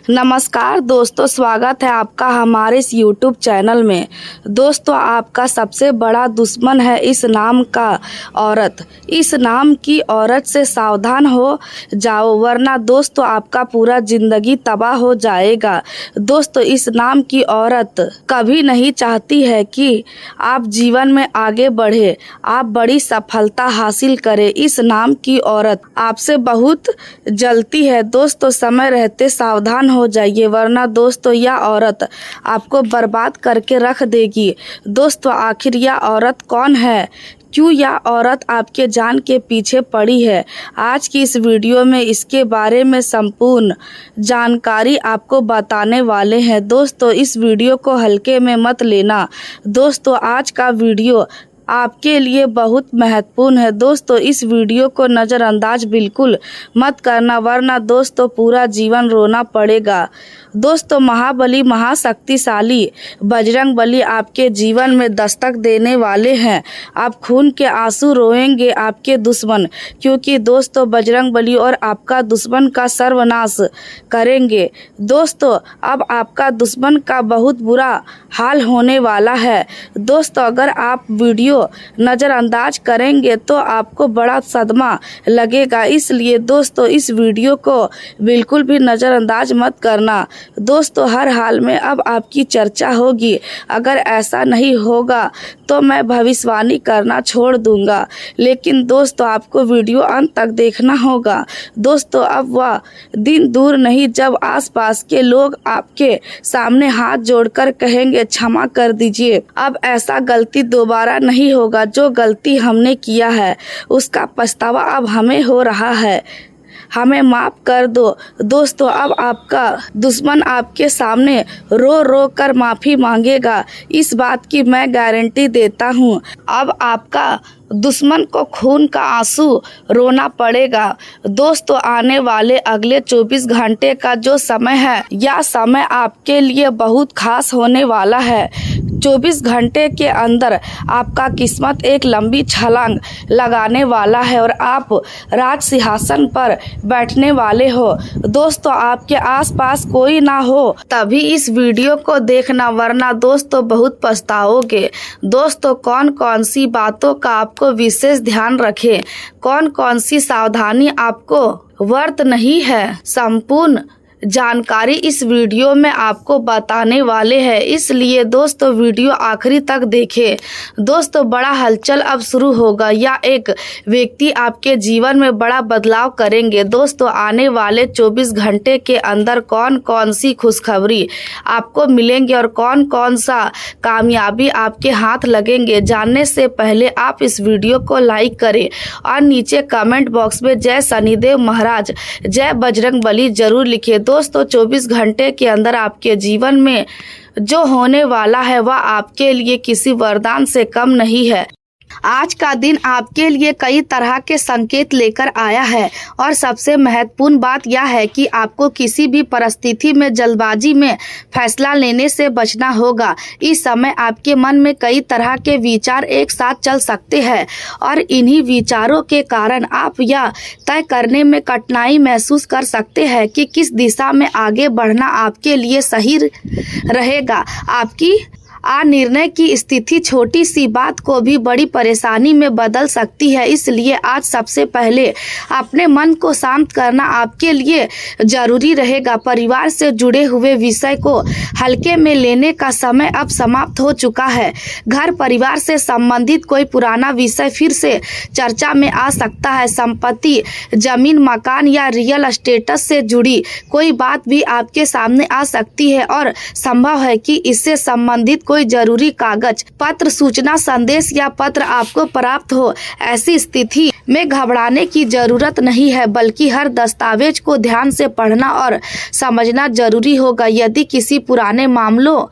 नमस्कार दोस्तों, स्वागत है आपका हमारे इस YouTube चैनल में। दोस्तों, आपका सबसे बड़ा दुश्मन है इस नाम का औरत। इस नाम की औरत से सावधान हो जाओ, वरना दोस्तों आपका पूरा जिंदगी तबाह हो जाएगा। दोस्तों, इस नाम की औरत कभी नहीं चाहती है कि आप जीवन में आगे बढ़े, आप बड़ी सफलता हासिल करें। इस नाम की औरत आपसे बहुत जलती है। दोस्तों, समय रहते सावधान हो जाइए, वरना दोस्तों यह औरत आपको बर्बाद करके रख देगी। दोस्तों, आखिर यह औरत कौन है? क्यों यह औरत आपके जान के पीछे पड़ी है? आज की इस वीडियो में इसके बारे में संपूर्ण जानकारी आपको बताने वाले हैं। दोस्तों, इस वीडियो को हल्के में मत लेना। दोस्तों, आज का वीडियो आपके लिए बहुत महत्वपूर्ण है। दोस्तों, इस वीडियो को नज़रअंदाज बिल्कुल मत करना, वरना दोस्तों पूरा जीवन रोना पड़ेगा। दोस्तों, महाबली महाशक्तिशाली बजरंगबली आपके जीवन में दस्तक देने वाले हैं। आप खून के आंसू रोएंगे आपके दुश्मन, क्योंकि दोस्तों बजरंगबली और आपका दुश्मन का सर्वनाश करेंगे। दोस्तों, अब आपका दुश्मन का बहुत बुरा हाल होने वाला है। दोस्तों, अगर आप वीडियो नज़रअंदाज करेंगे तो आपको बड़ा सदमा लगेगा, इसलिए दोस्तों इस वीडियो को बिल्कुल भी नज़रअंदाज मत करना। दोस्तों, हर हाल में अब आपकी चर्चा होगी। अगर ऐसा नहीं होगा तो मैं भविष्यवाणी करना छोड़ दूंगा, लेकिन दोस्तों आपको वीडियो अंत तक देखना होगा। दोस्तों, अब वह दिन दूर नहीं जब आसपास के लोग आपके सामने हाथ जोड़कर कहेंगे, क्षमा कर दीजिए, अब ऐसा गलती दोबारा नहीं होगा। जो गलती हमने किया है उसका पछतावा अब हमें हो रहा है, हमें माफ कर दो। दोस्तों, अब आपका दुश्मन आपके सामने रो रो कर माफ़ी मांगेगा, इस बात की मैं गारंटी देता हूँ। अब आपका दुश्मन को खून का आंसू रोना पड़ेगा। दोस्तों, आने वाले अगले 24 घंटे का जो समय है, यह समय आपके लिए बहुत खास होने वाला है। 24 घंटे के अंदर आपका किस्मत एक लंबी छलांग लगाने वाला है और आप राज सिंहासन पर बैठने वाले हो। दोस्तों, आपके आसपास कोई ना हो तभी इस वीडियो को देखना, वरना दोस्तों बहुत पछताओगे। दोस्तों, कौन कौन सी बातों का आपको विशेष ध्यान रखें, कौन कौन सी सावधानी आपको वर्त नहीं है, संपूर्ण जानकारी इस वीडियो में आपको बताने वाले हैं, इसलिए दोस्तों वीडियो आखिरी तक देखें। दोस्तों, बड़ा हलचल अब शुरू होगा, या एक व्यक्ति आपके जीवन में बड़ा बदलाव करेंगे। दोस्तों, आने वाले 24 घंटे के अंदर कौन कौन सी खुशखबरी आपको मिलेंगे और कौन कौन सा कामयाबी आपके हाथ लगेंगे, जानने से पहले आप इस वीडियो को लाइक करें और नीचे कमेंट बॉक्स में जय शनिदेव महाराज, जय बजरंगबली जरूर लिखें। दोस्तों, 24 घंटे के अंदर आपके जीवन में जो होने वाला है वह आपके लिए किसी वरदान से कम नहीं है। आज का दिन आपके लिए कई तरह के संकेत लेकर आया है और सबसे महत्वपूर्ण बात यह है कि आपको किसी भी परिस्थिति में जल्दबाजी में फैसला लेने से बचना होगा। इस समय आपके मन में कई तरह के विचार एक साथ चल सकते हैं और इन्हीं विचारों के कारण आप यह तय करने में कठिनाई महसूस कर सकते हैं कि किस दिशा में आगे बढ़ना आपके लिए सही रहेगा। आपकी निर्णय की स्थिति छोटी सी बात को भी बड़ी परेशानी में बदल सकती है, इसलिए आज सबसे पहले अपने मन को शांत करना आपके लिए जरूरी रहेगा। परिवार से जुड़े हुए विषय को हल्के में लेने का समय अब समाप्त हो चुका है। घर परिवार से संबंधित कोई पुराना विषय फिर से चर्चा में आ सकता है। संपत्ति, जमीन, मकान या रियल एस्टेट से जुड़ी कोई बात भी आपके सामने आ सकती है और संभव है कि इससे संबंधित कोई जरूरी कागज पत्र, सूचना, संदेश या पत्र आपको प्राप्त हो। ऐसी स्थिति में घबराने की जरूरत नहीं है, बल्कि हर दस्तावेज को ध्यान से पढ़ना और समझना जरूरी होगा। यदि किसी पुराने मामलों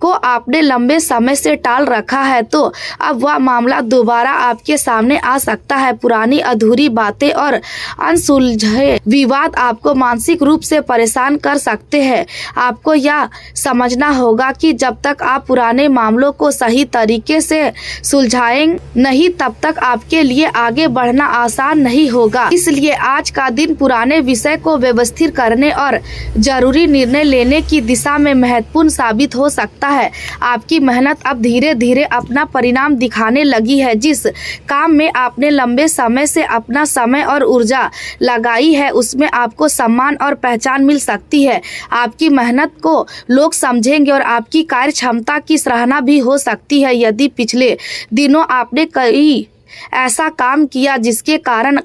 को आपने लंबे समय से टाल रखा है तो अब वह मामला दोबारा आपके सामने आ सकता है। पुरानी अधूरी बातें और अनसुलझे विवाद आपको मानसिक रूप से परेशान कर सकते हैं। आपको यह समझना होगा कि जब तक आप पुराने मामलों को सही तरीके से सुलझाएंगे नहीं तब तक आपके लिए आगे बढ़ना आसान नहीं होगा। इसलिए आज का दिन पुराने विषय को व्यवस्थित करने और जरूरी निर्णय लेने की दिशा में महत्वपूर्ण साबित हो सकता है। आपकी मेहनत अब धीरे धीरे अपना परिणाम दिखाने लगी है। जिस काम में आपने लंबे समय से अपना समय और ऊर्जा लगाई है उसमें आपको सम्मान और पहचान मिल सकती है। आपकी मेहनत को लोग समझेंगे और आपकी कार्य क्षमता की सराहना भी हो सकती है। यदि पिछले दिनों आपने कई ऐसा काम किया जिसके कारण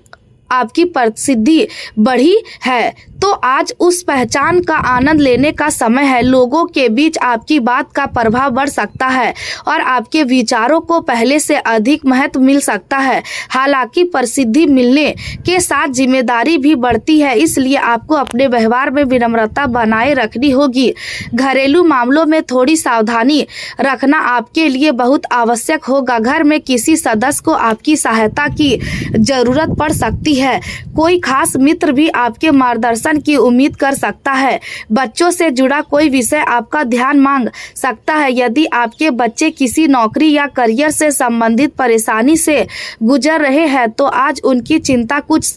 आपकी प्रसिद्धि बढ़ी है तो आज उस पहचान का आनंद लेने का समय है। लोगों के बीच आपकी बात का प्रभाव बढ़ सकता है और आपके विचारों को पहले से अधिक महत्व मिल सकता है। हालांकि प्रसिद्धि मिलने के साथ जिम्मेदारी भी बढ़ती है, इसलिए आपको अपने व्यवहार में विनम्रता बनाए रखनी होगी। घरेलू मामलों में थोड़ी सावधानी रखना आपके लिए बहुत आवश्यक होगा। घर में किसी सदस्य को आपकी सहायता की जरूरत पड़ सकती है। कोई खास मित्र भी आपके मार्गदर्शन की उम्मीद कर सकता है। बच्चों से जुड़ा कोई विषय आपका ध्यान मांग सकता है। यदि आपके बच्चे किसी नौकरी या करियर से संबंधित परेशानी से गुजर रहे हैं तो आज उनकी चिंता कुछ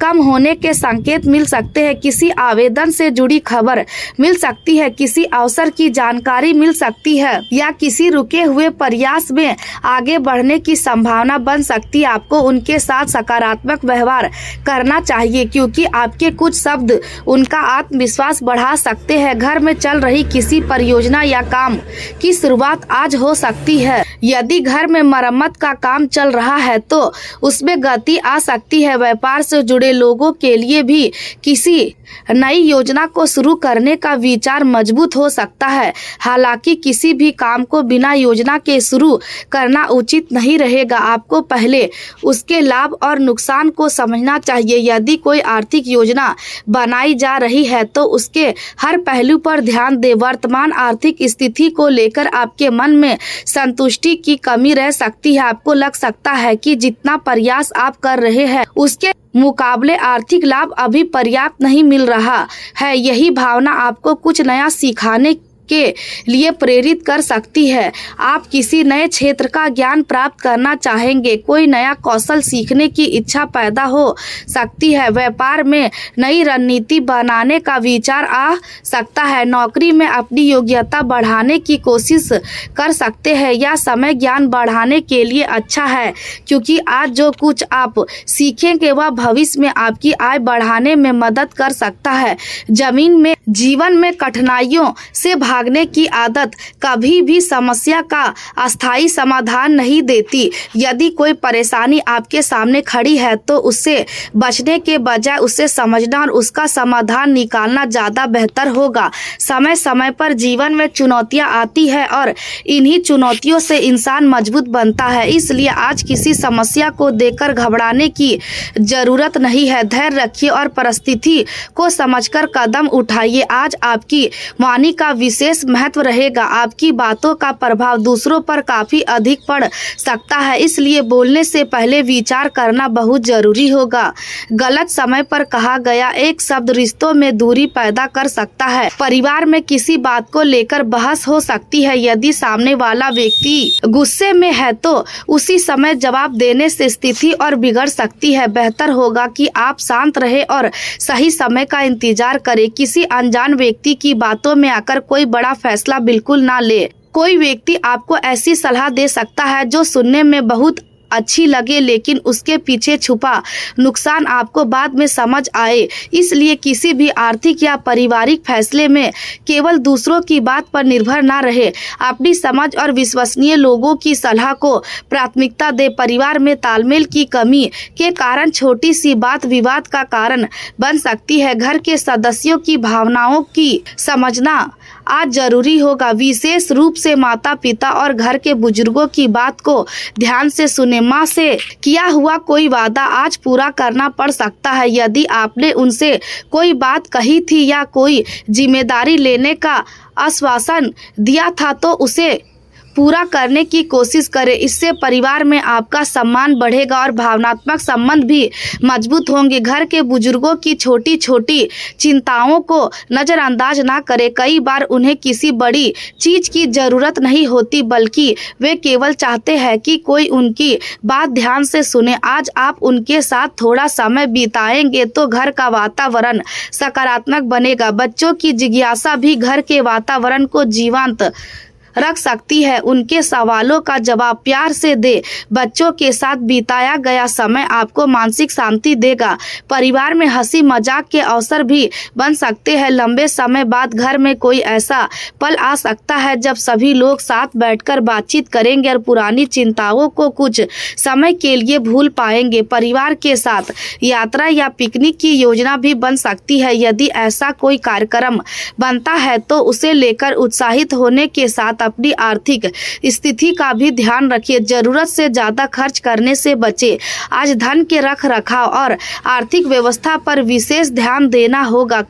कम होने के संकेत मिल सकते हैं। किसी आवेदन से जुड़ी खबर मिल सकती है, किसी अवसर की जानकारी मिल सकती है या किसी रुके हुए प्रयास में आगे बढ़ने की संभावना बन सकती है। आपको उनके साथ सकारात्मक व्यवहार करना चाहिए क्योंकि आपके कुछ शब्द उनका आत्मविश्वास बढ़ा सकते हैं। घर में चल रही किसी परियोजना या काम की शुरुआत आज हो सकती है। यदि घर में मरम्मत का काम चल रहा है तो उसमें गति आ सकती है। व्यापार से जुड़े लोगों के लिए भी किसी नई योजना को शुरू करने का विचार मजबूत हो सकता है। हालांकि किसी भी काम को बिना योजना के शुरू करना उचित नहीं रहेगा। आपको पहले उसके लाभ और नुकसान को समझना चाहिए। यदि कोई आर्थिक योजना बनाई जा रही है तो उसके हर पहलू पर ध्यान दें। वर्तमान आर्थिक स्थिति को लेकर आपके मन में संतुष्टि की कमी रह सकती है। आपको लग सकता है कि जितना प्रयास आप कर रहे हैं उसके मुकाबले आर्थिक लाभ अभी पर्याप्त नहीं मिल रहा है। यही भावना आपको कुछ नया सिखाने के लिए प्रेरित कर सकती है। आप किसी नए क्षेत्र का ज्ञान प्राप्त करना चाहेंगे, कोई नया कौशल सीखने की इच्छा पैदा हो सकती है। व्यापार में नई रणनीति बनाने का विचार आ सकता है। नौकरी में अपनी योग्यता बढ़ाने की कोशिश कर सकते हैं। यह समय ज्ञान बढ़ाने के लिए अच्छा है क्योंकि आज जो कुछ आप सीखेंगे वह भविष्य में आपकी आय बढ़ाने में मदद कर सकता है। जीवन में कठिनाइयों से भागने की आदत कभी भी समस्या का अस्थायी समाधान नहीं देती। यदि कोई परेशानी आपके सामने खड़ी है तो उससे बचने के बजाय उसे समझना और उसका समाधान निकालना ज़्यादा बेहतर होगा। समय समय पर जीवन में चुनौतियां आती है और इन्हीं चुनौतियों से इंसान मजबूत बनता है। इसलिए आज किसी समस्या को देखकर घबराने की जरूरत नहीं है। धैर्य रखिए और परिस्थिति को समझकर कदम उठाइए। आज आपकी वाणी का विशेष महत्व रहेगा। आपकी बातों का प्रभाव दूसरों पर काफी अधिक पड़ सकता है, इसलिए बोलने से पहले विचार करना बहुत जरूरी होगा। गलत समय पर कहा गया एक शब्द रिश्तों में दूरी पैदा कर सकता है। परिवार में किसी बात को लेकर बहस हो सकती है। यदि सामने वाला व्यक्ति गुस्से में है तो उसी समय जवाब देने से स्थिति और बिगड़ सकती है। बेहतर होगा कि आप शांत रहे और सही समय का इंतजार करें। किसी अनजान व्यक्ति की बातों में आकर कोई बड़ा फैसला बिल्कुल ना ले। कोई व्यक्ति आपको ऐसी सलाह दे सकता है जो सुनने में बहुत अच्छी लगे लेकिन उसके पीछे छुपा नुकसान आपको बाद में समझ आए। इसलिए किसी भी आर्थिक या पारिवारिक फैसले में केवल दूसरों की बात पर निर्भर ना रहे। अपनी समझ और विश्वसनीय लोगों की सलाह को प्राथमिकता दे। परिवार में तालमेल की कमी के कारण छोटी सी बात विवाद का कारण बन सकती है। घर के सदस्यों की भावनाओं की समझना आज जरूरी होगा। विशेष रूप से माता पिता और घर के बुजुर्गों की बात को ध्यान से सुने। माँ से किया हुआ कोई वादा आज पूरा करना पड़ सकता है। यदि आपने उनसे कोई बात कही थी या कोई जिम्मेदारी लेने का आश्वासन दिया था तो उसे पूरा करने की कोशिश करें। इससे परिवार में आपका सम्मान बढ़ेगा और भावनात्मक संबंध भी मजबूत होंगे। घर के बुजुर्गों की छोटी छोटी चिंताओं को नज़रअंदाज ना करें। कई बार उन्हें किसी बड़ी चीज की जरूरत नहीं होती, बल्कि वे केवल चाहते हैं कि कोई उनकी बात ध्यान से सुने। आज आप उनके साथ थोड़ा समय बिताएंगे तो घर का वातावरण सकारात्मक बनेगा। बच्चों की जिज्ञासा भी घर के वातावरण को जीवंत रख सकती है। उनके सवालों का जवाब प्यार से दे। बच्चों के साथ बिताया गया समय आपको मानसिक शांति देगा। परिवार में हंसी मजाक के अवसर भी बन सकते हैं। लंबे समय बाद घर में कोई ऐसा पल आ सकता है जब सभी लोग साथ बैठकर बातचीत करेंगे और पुरानी चिंताओं को कुछ समय के लिए भूल पाएंगे। परिवार के साथ यात्रा या पिकनिक की योजना भी बन सकती है। यदि ऐसा कोई कार्यक्रम बनता है तो उसे लेकर उत्साहित होने के साथ अपनी आर्थिक स्थिति का भी ध्यान रखिए। जरूरत से ज्यादा खर्च करने से बचें। आज धन के रख रखाव और आर्थिक व्यवस्था पर विशेष ध्यान देना होगा।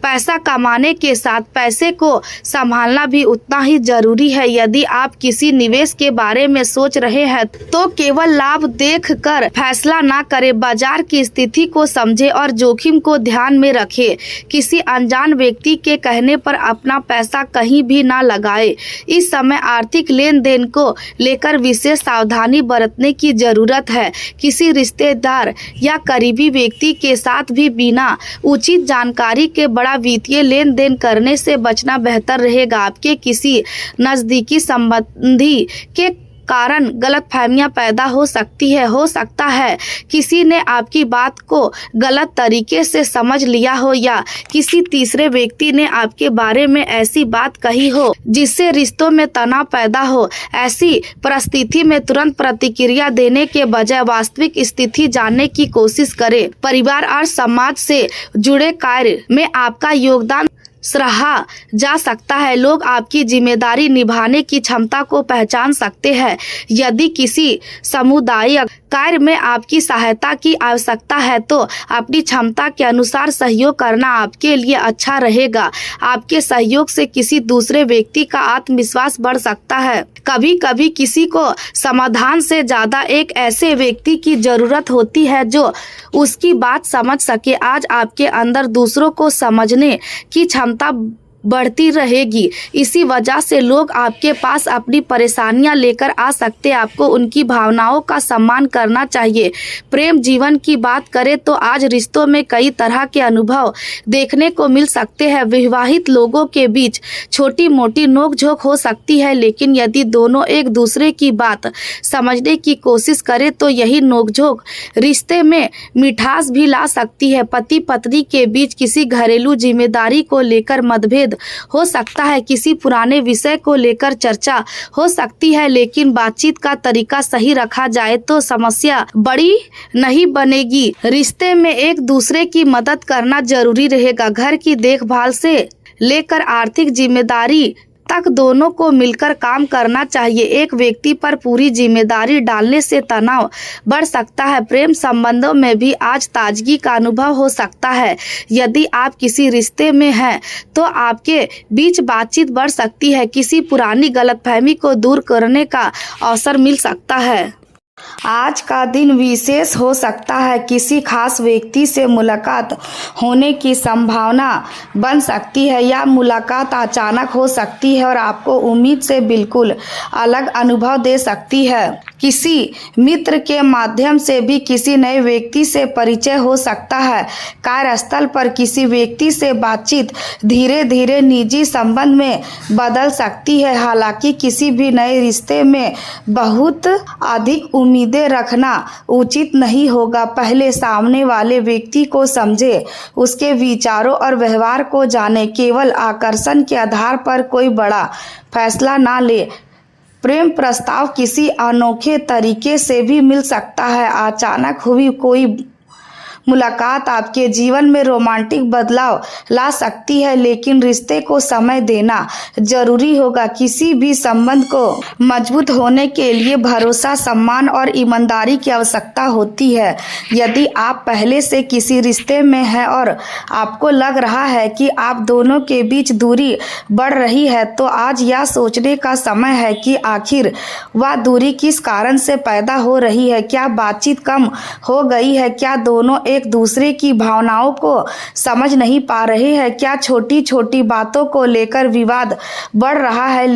पैसा कमाने के साथ पैसे को संभालना भी उतना ही जरूरी है। यदि आप किसी निवेश के बारे में सोच रहे हैं तो केवल लाभ देखकर फैसला ना करें। बाजार की स्थिति को समझें और जोखिम को ध्यान में रखें। किसी अनजान व्यक्ति के कहने पर अपना पैसा कहीं भी ना लगाएं। इस समय आर्थिक लेन देन को लेकर विशेष सावधानी बरतने की जरूरत है। किसी रिश्तेदार या करीबी व्यक्ति के साथ भी बिना उचित जानकारी के बड़ा वित्तीय लेन देन करने से बचना बेहतर रहेगा। आपके किसी नजदीकी संबंधी के कारण गलतफहमियां पैदा हो सकता है किसी ने आपकी बात को गलत तरीके से समझ लिया हो या किसी तीसरे व्यक्ति ने आपके बारे में ऐसी बात कही हो जिससे रिश्तों में तनाव पैदा हो। ऐसी परिस्थिति में तुरंत प्रतिक्रिया देने के बजाय वास्तविक स्थिति जानने की कोशिश करें। परिवार और समाज से जुड़े कार्य में आपका योगदान सराहा जा सकता है। लोग आपकी जिम्मेदारी निभाने की क्षमता को पहचान सकते हैं। यदि किसी सामुदायिक कार्य में आपकी सहायता की आवश्यकता है तो अपनी क्षमता के अनुसार सहयोग करना आपके लिए अच्छा रहेगा। आपके सहयोग से किसी दूसरे व्यक्ति का आत्मविश्वास बढ़ सकता है। कभी कभी किसी को समाधान से ज्यादा एक ऐसे व्यक्ति की जरूरत होती है जो उसकी बात समझ सके। आज आपके अंदर दूसरों को समझने की क्षमता बढ़ती रहेगी। इसी वजह से लोग आपके पास अपनी परेशानियां लेकर आ सकते हैं। आपको उनकी भावनाओं का सम्मान करना चाहिए। प्रेम जीवन की बात करें तो आज रिश्तों में कई तरह के अनुभव देखने को मिल सकते हैं। विवाहित लोगों के बीच छोटी मोटी नोकझोंक हो सकती है, लेकिन यदि दोनों एक दूसरे की बात समझने की कोशिश करें तो यही नोकझोंक रिश्ते में मिठास भी ला सकती है। पति पत्नी के बीच किसी घरेलू जिम्मेदारी को लेकर मतभेद हो सकता है। किसी पुराने विषय को लेकर चर्चा हो सकती है, लेकिन बातचीत का तरीका सही रखा जाए तो समस्या बड़ी नहीं बनेगी। रिश्ते में एक दूसरे की मदद करना जरूरी रहेगा। घर की देखभाल से लेकर आर्थिक जिम्मेदारी तक दोनों को मिलकर काम करना चाहिए। एक व्यक्ति पर पूरी जिम्मेदारी डालने से तनाव बढ़ सकता है। प्रेम संबंधों में भी आज ताजगी का अनुभव हो सकता है। यदि आप किसी रिश्ते में हैं तो आपके बीच बातचीत बढ़ सकती है। किसी पुरानी गलतफहमी को दूर करने का अवसर मिल सकता है। आज का दिन विशेष हो सकता है। किसी खास व्यक्ति से मुलाकात होने की संभावना बन सकती है या मुलाकात अचानक हो सकती है और आपको उम्मीद से बिल्कुल अलग अनुभव दे सकती है। किसी मित्र के माध्यम से भी किसी नए व्यक्ति से परिचय हो सकता है। कार्यस्थल पर किसी व्यक्ति से बातचीत धीरे धीरे निजी संबंध में बदल सकती है। हालांकि किसी भी नए रिश्ते में बहुत अधिक उम्मीदें रखना उचित नहीं होगा। पहले सामने वाले व्यक्ति को समझे, उसके विचारों और व्यवहार को जाने। केवल आकर्षण के आधार पर कोई बड़ा फैसला ना ले। प्रेम प्रस्ताव किसी अनोखे तरीके से भी मिल सकता है। अचानक हुई कोई मुलाकात आपके जीवन में रोमांटिक बदलाव ला सकती है, लेकिन रिश्ते को समय देना जरूरी होगा। किसी भी संबंध को मजबूत होने के लिए भरोसा, सम्मान और ईमानदारी की आवश्यकता होती है। यदि आप पहले से किसी रिश्ते में हैं और आपको लग रहा है कि आप दोनों के बीच दूरी बढ़ रही है, तो आज यह सोचने का समय है कि आखिर वह दूरी किस कारण से पैदा हो रही है। क्या बातचीत कम हो गई है? क्या दोनों एक दूसरे की भावनाओं को समझ नहीं पा रहे हैं? क्या छोटी छोटी बातों को लेकर विवाद बढ़ रहा है?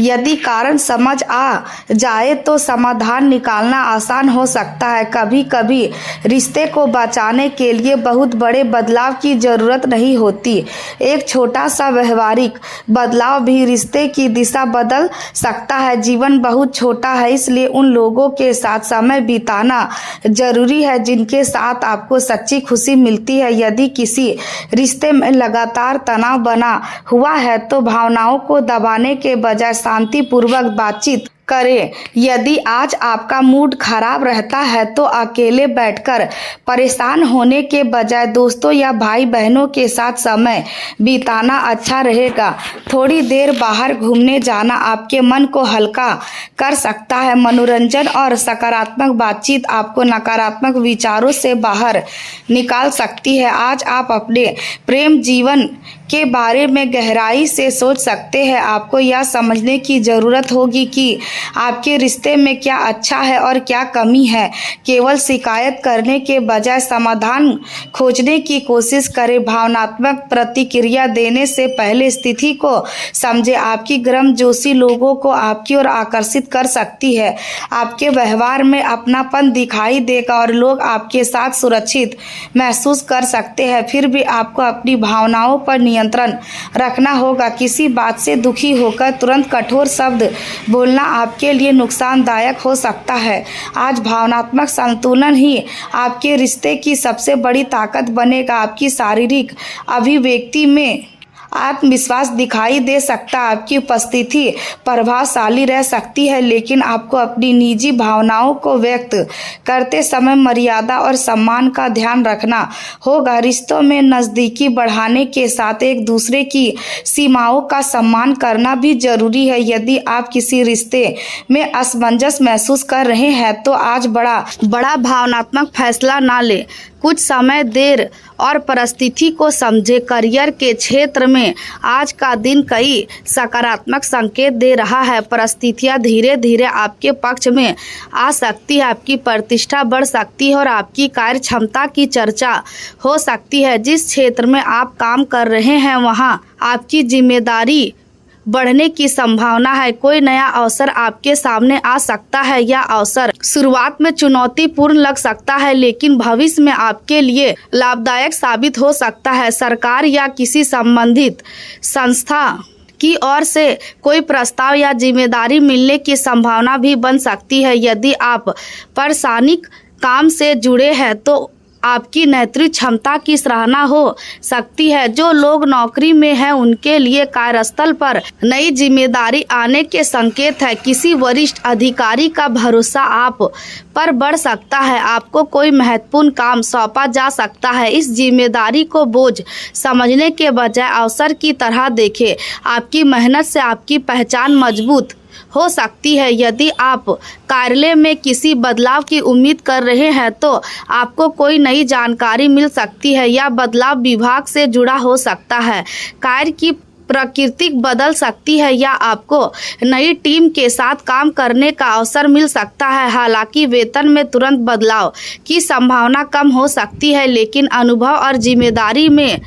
यदि कारण समझ आ जाए तो समाधान निकालना आसान हो सकता है। कभी कभी रिश्ते को बचाने के लिए बहुत बड़े बदलाव की ज़रूरत नहीं होती। एक छोटा सा व्यवहारिक बदलाव भी रिश्ते की दिशा बदल सकता है। जीवन बहुत छोटा है, इसलिए उन लोगों के साथ समय बिताना जरूरी है जिनके साथ आपको सच्ची खुशी मिलती है। यदि किसी रिश्ते में लगातार तनाव बना हुआ है तो भावनाओं को दबाने के बजाय शांतिपूर्वक बातचीत करें। यदि आज आपका मूड खराब रहता है तो अकेले बैठकर परेशान होने के बजाय दोस्तों या भाई बहनों के साथ समय बिताना अच्छा रहेगा। थोड़ी देर बाहर घूमने जाना आपके मन को हल्का कर सकता है। मनोरंजन और सकारात्मक बातचीत आपको नकारात्मक विचारों से बाहर निकाल सकती है। आज आप अपने प्रेम जीवन के बारे में गहराई से सोच सकते हैं। आपको यह समझने की ज़रूरत होगी कि आपके रिश्ते में क्या अच्छा है और क्या कमी है। केवल शिकायत करने के बजाय समाधान खोजने की कोशिश करें। भावनात्मक प्रतिक्रिया देने से पहले स्थिति को समझें। आपकी गर्मजोशी लोगों को आपकी ओर आकर्षित कर सकती है। आपके व्यवहार में अपनापन दिखाई देगा और लोग आपके साथ सुरक्षित महसूस कर सकते हैं। फिर भी आपको अपनी भावनाओं पर नियंत्रण रखना होगा। किसी बात से दुखी होकर तुरंत कठोर शब्द बोलना आपके लिए नुकसानदायक हो सकता है। आज भावनात्मक संतुलन ही आपके रिश्ते की सबसे बड़ी ताकत बनेगा। आपकी शारीरिक अभिव्यक्ति में आत्मविश्वास दिखाई दे सकता है। आपकी उपस्थिति प्रभावशाली रह सकती है, लेकिन आपको अपनी निजी भावनाओं को व्यक्त करते समय मर्यादा और सम्मान का ध्यान रखना होगा। रिश्तों में नज़दीकी बढ़ाने के साथ एक दूसरे की सीमाओं का सम्मान करना भी जरूरी है। यदि आप किसी रिश्ते में असमंजस महसूस कर रहे हैं तो आज बड़ा भावनात्मक फैसला ना लें। कुछ समय देर और परिस्थिति को समझे। करियर के क्षेत्र में आज का दिन कई सकारात्मक संकेत दे रहा है। परिस्थितियां धीरे धीरे आपके पक्ष में आ सकती है। आपकी प्रतिष्ठा बढ़ सकती है और आपकी कार्य क्षमता की चर्चा हो सकती है। जिस क्षेत्र में आप काम कर रहे हैं वहां आपकी जिम्मेदारी बढ़ने की संभावना है। कोई नया अवसर आपके सामने आ सकता है। यह अवसर शुरुआत में चुनौतीपूर्ण लग सकता है, लेकिन भविष्य में आपके लिए लाभदायक साबित हो सकता है। सरकार या किसी संबंधित संस्था की ओर से कोई प्रस्ताव या जिम्मेदारी मिलने की संभावना भी बन सकती है। यदि आप प्रशासनिक काम से जुड़े हैं तो आपकी नेतृत्व क्षमता की सराहना हो सकती है। जो लोग नौकरी में हैं उनके लिए कार्यस्थल पर नई जिम्मेदारी आने के संकेत है। किसी वरिष्ठ अधिकारी का भरोसा आप पर बढ़ सकता है। आपको कोई महत्वपूर्ण काम सौंपा जा सकता है। इस जिम्मेदारी को बोझ समझने के बजाय अवसर की तरह देखें। आपकी मेहनत से आपकी पहचान मजबूत हो सकती है। यदि आप कार्यालय में किसी बदलाव की उम्मीद कर रहे हैं तो आपको कोई नई जानकारी मिल सकती है। यह बदलाव विभाग से जुड़ा हो सकता है। कार्य की प्रकृति बदल सकती है या आपको नई टीम के साथ काम करने का अवसर मिल सकता है। हालांकि वेतन में तुरंत बदलाव की संभावना कम हो सकती है, लेकिन अनुभव और जिम्मेदारी में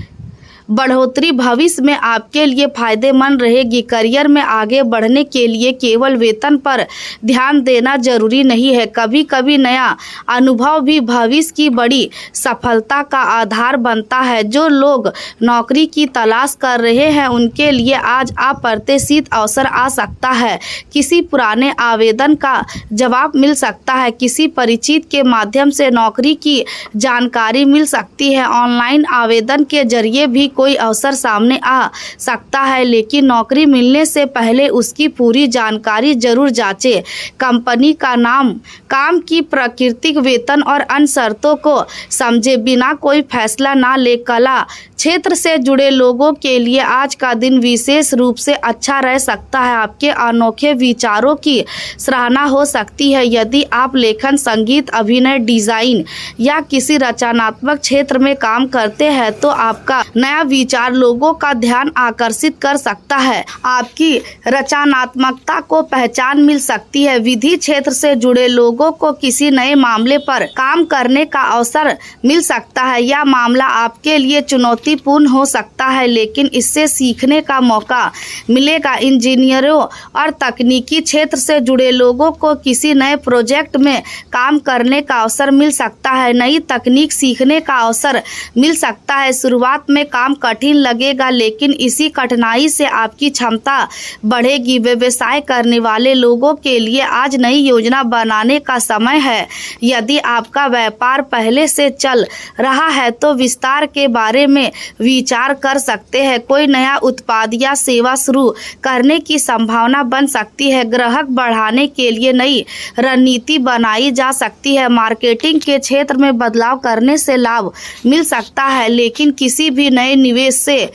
बढ़ोतरी भविष्य में आपके लिए फायदेमंद रहेगी। करियर में आगे बढ़ने के लिए केवल वेतन पर ध्यान देना जरूरी नहीं है। कभी कभी नया अनुभव भी भविष्य की बड़ी सफलता का आधार बनता है। जो लोग नौकरी की तलाश कर रहे हैं उनके लिए आज अप्रत्याशित अवसर आ सकता है। किसी पुराने आवेदन का जवाब मिल सकता है। किसी परिचित के माध्यम से नौकरी की जानकारी मिल सकती है। ऑनलाइन आवेदन के जरिए भी कोई अवसर सामने आ सकता है, लेकिन नौकरी मिलने से पहले उसकी पूरी जानकारी जरूर जांचें। कंपनी का नाम, काम की प्रकृति, वेतन और अन्य शर्तों को समझे बिना कोई फैसला ना ले। कला क्षेत्र से जुड़े लोगों के लिए आज का दिन विशेष रूप से अच्छा रह सकता है। आपके अनोखे विचारों की सराहना हो सकती है। यदि आप लेखन, संगीत, अभिनय, डिजाइन या किसी रचनात्मक क्षेत्र में काम करते हैं तो आपका नया विचार लोगों का ध्यान आकर्षित कर सकता है। आपकी रचनात्मकता को पहचान मिल सकती है। विधि क्षेत्र से जुड़े लोगों को किसी नए मामले पर काम करने का अवसर मिल सकता है। यह मामला आपके लिए चुनौतीपूर्ण हो सकता है, लेकिन इससे सीखने का मौका मिलेगा। इंजीनियरों और तकनीकी क्षेत्र से जुड़े लोगों को किसी नए प्रोजेक्ट में काम करने का अवसर मिल सकता है। नई तकनीक सीखने का अवसर मिल सकता है। शुरुआत में काम कठिन लगेगा, लेकिन इसी कठिनाई से आपकी क्षमता बढ़ेगी। व्यवसाय करने वाले लोगों के लिए आज नई योजना बनाने का समय है। यदि आपका व्यापार पहले से चल रहा है तो विस्तार के बारे में विचार कर सकते हैं। कोई नया उत्पाद या सेवा शुरू करने की संभावना बन सकती है। ग्राहक बढ़ाने के लिए नई रणनीति बनाई जा सकती है। मार्केटिंग के क्षेत्र में बदलाव करने से लाभ मिल सकता है, लेकिन किसी भी नए निवेश से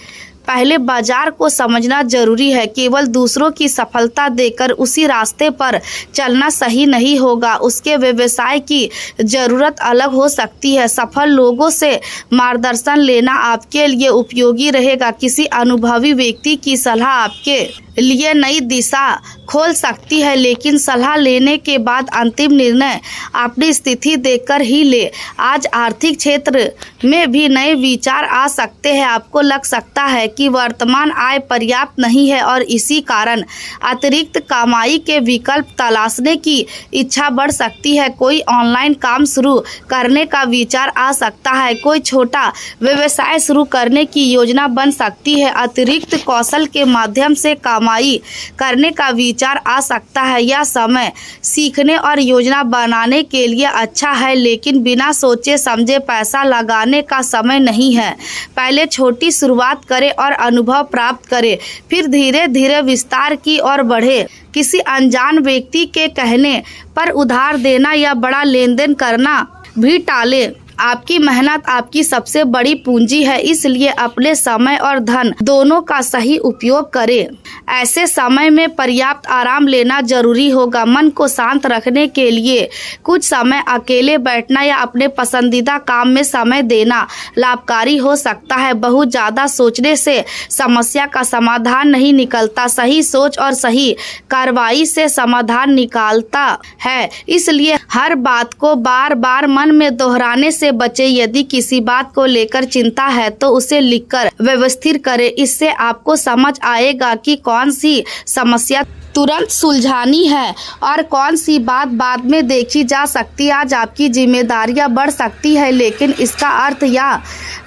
पहले बाजार को समझना जरूरी है। केवल दूसरों की सफलता देखकर उसी रास्ते पर चलना सही नहीं होगा। उसके व्यवसाय की जरूरत अलग हो सकती है। सफल लोगों से मार्गदर्शन लेना आपके लिए उपयोगी रहेगा। किसी अनुभवी व्यक्ति की सलाह आपके लिए नई दिशा खोल सकती है, लेकिन सलाह लेने के बाद अंतिम निर्णय अपनी स्थिति देखकर ही ले। आज आर्थिक क्षेत्र में भी नए विचार आ सकते हैं। आपको लग सकता है कि वर्तमान आय पर्याप्त नहीं है और इसी कारण अतिरिक्त कमाई के विकल्प तलाशने की इच्छा बढ़ सकती है। कोई ऑनलाइन काम शुरू करने का विचार आ सकता है। कोई छोटा व्यवसाय शुरू करने की योजना बन सकती है। अतिरिक्त कौशल के माध्यम से कमाई करने का विचार आ सकता है। यह समय सीखने और योजना बनाने के लिए अच्छा है, लेकिन बिना सोचे समझे पैसा लगाने का समय नहीं है। पहले छोटी शुरुआत करें और अनुभव प्राप्त करें, फिर धीरे धीरे विस्तार की ओर बढ़े। किसी अनजान व्यक्ति के कहने पर उधार देना या बड़ा लेनदेन करना भी टालें। आपकी मेहनत आपकी सबसे बड़ी पूंजी है, इसलिए अपने समय और धन दोनों का सही उपयोग करें। ऐसे समय में पर्याप्त आराम लेना जरूरी होगा। मन को शांत रखने के लिए कुछ समय अकेले बैठना या अपने पसंदीदा काम में समय देना लाभकारी हो सकता है। बहुत ज़्यादा सोचने से समस्या का समाधान नहीं निकलता। सही सोच और सही कार्रवाई से समाधान निकालता है, इसलिए हर बात को बार बार मन में दोहराने से बचे। यदि किसी बात को लेकर चिंता है तो उसे लिखकर व्यवस्थित करें। इससे आपको समझ आएगा कि कौन सी समस्या तुरंत सुलझानी है और कौन सी बात बाद में देखी जा सकती है। आज आपकी जिम्मेदारियां बढ़ सकती है, लेकिन इसका अर्थ यह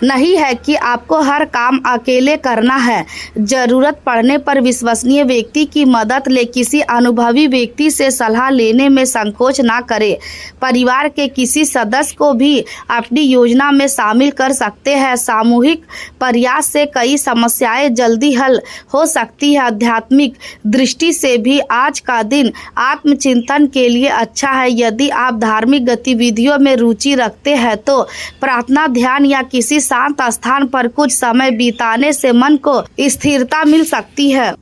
नहीं है कि आपको हर काम अकेले करना है। जरूरत पड़ने पर विश्वसनीय व्यक्ति की मदद ले। किसी अनुभवी व्यक्ति से सलाह लेने में संकोच ना करें। परिवार के किसी सदस्य को भी अपनी योजना में शामिल कर सकते हैं। सामूहिक प्रयास से कई समस्याएं जल्दी हल हो सकती है। आध्यात्मिक दृष्टि से भी आज का दिन आत्मचिंतन के लिए अच्छा है। यदि आप धार्मिक गतिविधियों में रुचि रखते हैं तो प्रार्थना, ध्यान या किसी शांत स्थान पर कुछ समय बिताने से मन को स्थिरता मिल सकती है।